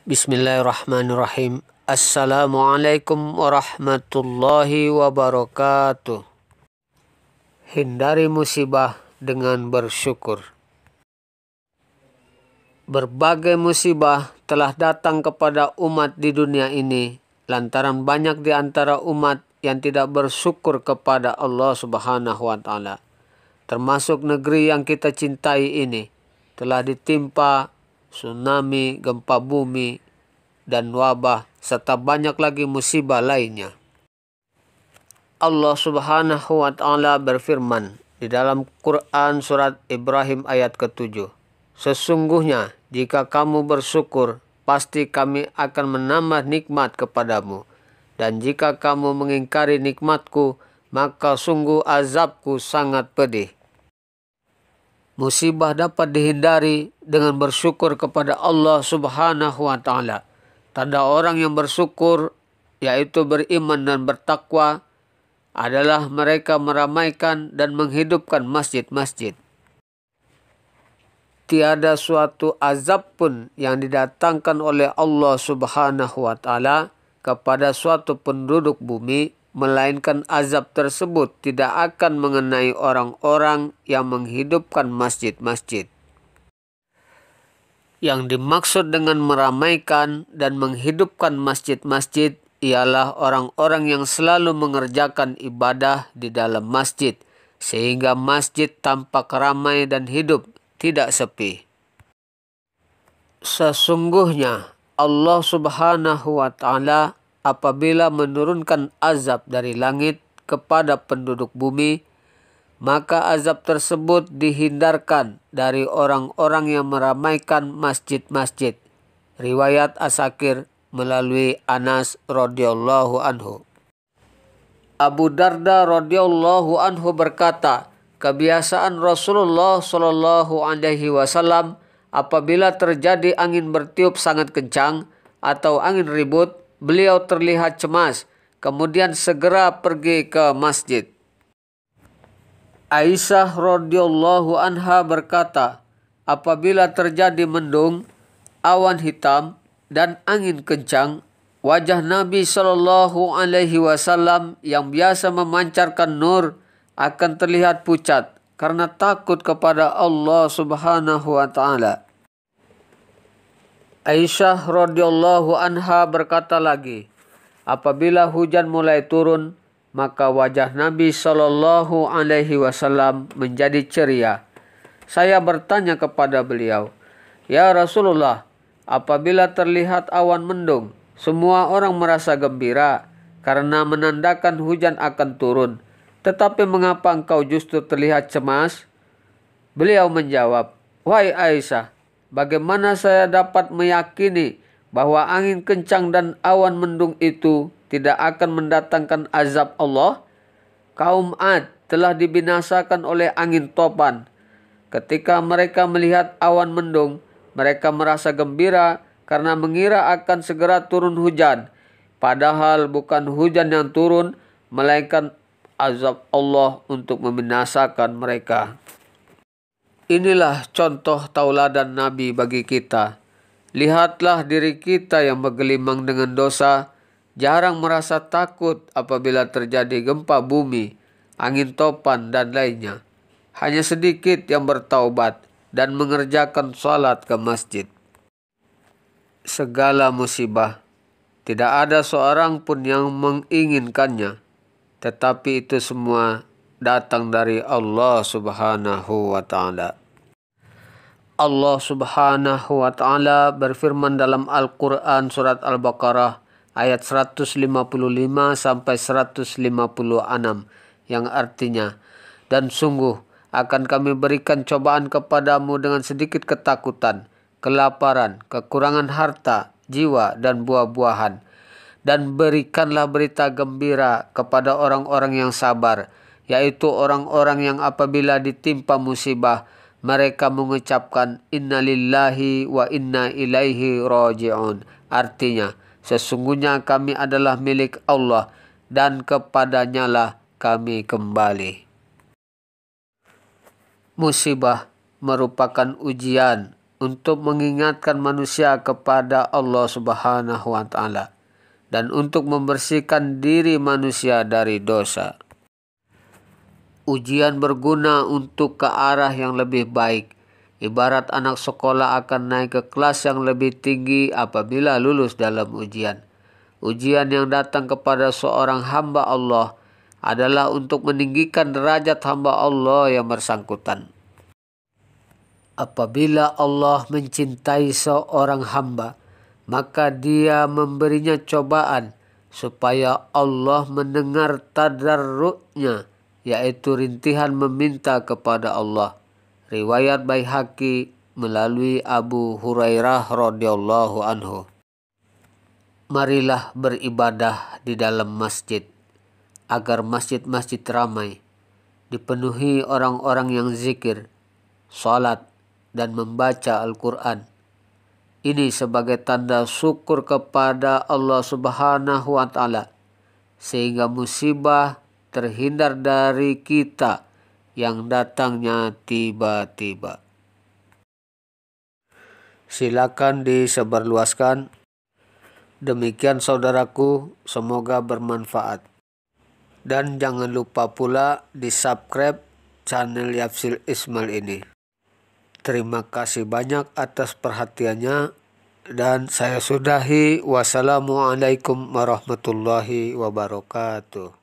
Bismillahirrahmanirrahim. Assalamualaikum warahmatullahi wabarakatuh. Hindari musibah dengan bersyukur. Berbagai musibah telah datang kepada umat di dunia ini lantaran banyak di antara umat yang tidak bersyukur kepada Allah Subhanahu wa taala. Termasuk negeri yang kita cintai ini telah ditimpa tsunami, gempa bumi, dan wabah, serta banyak lagi musibah lainnya. Allah Subhanahu wa taala berfirman di dalam Quran surat Ibrahim ayat ke-7. Sesungguhnya jika kamu bersyukur, pasti kami akan menambah nikmat kepadamu. Dan jika kamu mengingkari nikmatku, maka sungguh azabku sangat pedih. Musibah dapat dihindari dengan bersyukur kepada Allah Subhanahu wa taala. Tanda orang yang bersyukur, yaitu beriman dan bertakwa, adalah mereka meramaikan dan menghidupkan masjid-masjid. Tiada suatu azab pun yang didatangkan oleh Allah Subhanahu wa taala kepada suatu penduduk bumi, melainkan azab tersebut tidak akan mengenai orang-orang yang menghidupkan masjid-masjid. Yang dimaksud dengan meramaikan dan menghidupkan masjid-masjid ialah orang-orang yang selalu mengerjakan ibadah di dalam masjid, sehingga masjid tampak ramai dan hidup, tidak sepi. Sesungguhnya Allah Subhanahu wa taala apabila menurunkan azab dari langit kepada penduduk bumi, maka azab tersebut dihindarkan dari orang-orang yang meramaikan masjid-masjid. Riwayat Asakir melalui Anas radhiyallahu anhu. Abu Darda radhiyallahu anhu berkata, kebiasaan Rasulullah shallallahu alaihi wasallam apabila terjadi angin bertiup sangat kencang atau angin ribut, beliau terlihat cemas, kemudian segera pergi ke masjid. Aisyah radhiyallahu anha berkata, apabila terjadi mendung, awan hitam, dan angin kencang, wajah Nabi Shallallahu alaihi wasallam yang biasa memancarkan nur akan terlihat pucat karena takut kepada Allah Subhanahu wa taala. Aisyah radhiyallahu anha berkata lagi, apabila hujan mulai turun, maka wajah Nabi Shallallahu alaihi wasallam menjadi ceria. Saya bertanya kepada beliau, ya Rasulullah, apabila terlihat awan mendung, semua orang merasa gembira karena menandakan hujan akan turun. Tetapi mengapa engkau justru terlihat cemas? Beliau menjawab, wahai Aisyah, bagaimana saya dapat meyakini bahwa angin kencang dan awan mendung itu tidak akan mendatangkan azab Allah? Kaum Ad telah dibinasakan oleh angin topan. Ketika mereka melihat awan mendung, mereka merasa gembira karena mengira akan segera turun hujan. Padahal bukan hujan yang turun, melainkan azab Allah untuk membinasakan mereka. Inilah contoh tauladan Nabi bagi kita. Lihatlah diri kita yang bergelimang dengan dosa, jarang merasa takut apabila terjadi gempa bumi, angin topan, dan lainnya. Hanya sedikit yang bertaubat dan mengerjakan salat ke masjid. Segala musibah, tidak ada seorang pun yang menginginkannya, tetapi itu semua datang dari Allah Subhanahu wa taala. Allah Subhanahu wa taala berfirman dalam Al-Qur'an surat Al-Baqarah ayat 155 sampai 156 yang artinya, dan sungguh akan kami berikan cobaan kepadamu dengan sedikit ketakutan, kelaparan, kekurangan harta, jiwa, dan buah-buahan. Dan berikanlah berita gembira kepada orang-orang yang sabar, yaitu orang-orang yang apabila ditimpa musibah, mereka mengucapkan inna lillahi wa inna ilaihi raji'un. Artinya, sesungguhnya kami adalah milik Allah dan kepadanya lah kami kembali. Musibah merupakan ujian untuk mengingatkan manusia kepada Allah Subhanahu wa taala dan untuk membersihkan diri manusia dari dosa. Ujian berguna untuk ke arah yang lebih baik. Ibarat anak sekolah akan naik ke kelas yang lebih tinggi apabila lulus dalam ujian. Ujian yang datang kepada seorang hamba Allah adalah untuk meninggikan derajat hamba Allah yang bersangkutan. Apabila Allah mencintai seorang hamba, maka Dia memberinya cobaan supaya Allah mendengar tadarruknya, yaitu rintihan meminta kepada Allah. Riwayat Baihaqi melalui Abu Hurairah radhiyallahu anhu. Marilah beribadah di dalam masjid, agar masjid-masjid ramai, dipenuhi orang-orang yang zikir, salat, dan membaca Al-Quran. Ini sebagai tanda syukur kepada Allah Subhanahu wa taala, sehingga musibah terhindar dari kita yang datangnya tiba-tiba. Silakan disebarluaskan. Demikian saudaraku, semoga bermanfaat. Dan jangan lupa pula di-subscribe channel Yafsil Ismail ini. Terima kasih banyak atas perhatiannya dan saya sudahi. Wassalamualaikum warahmatullahi wabarakatuh.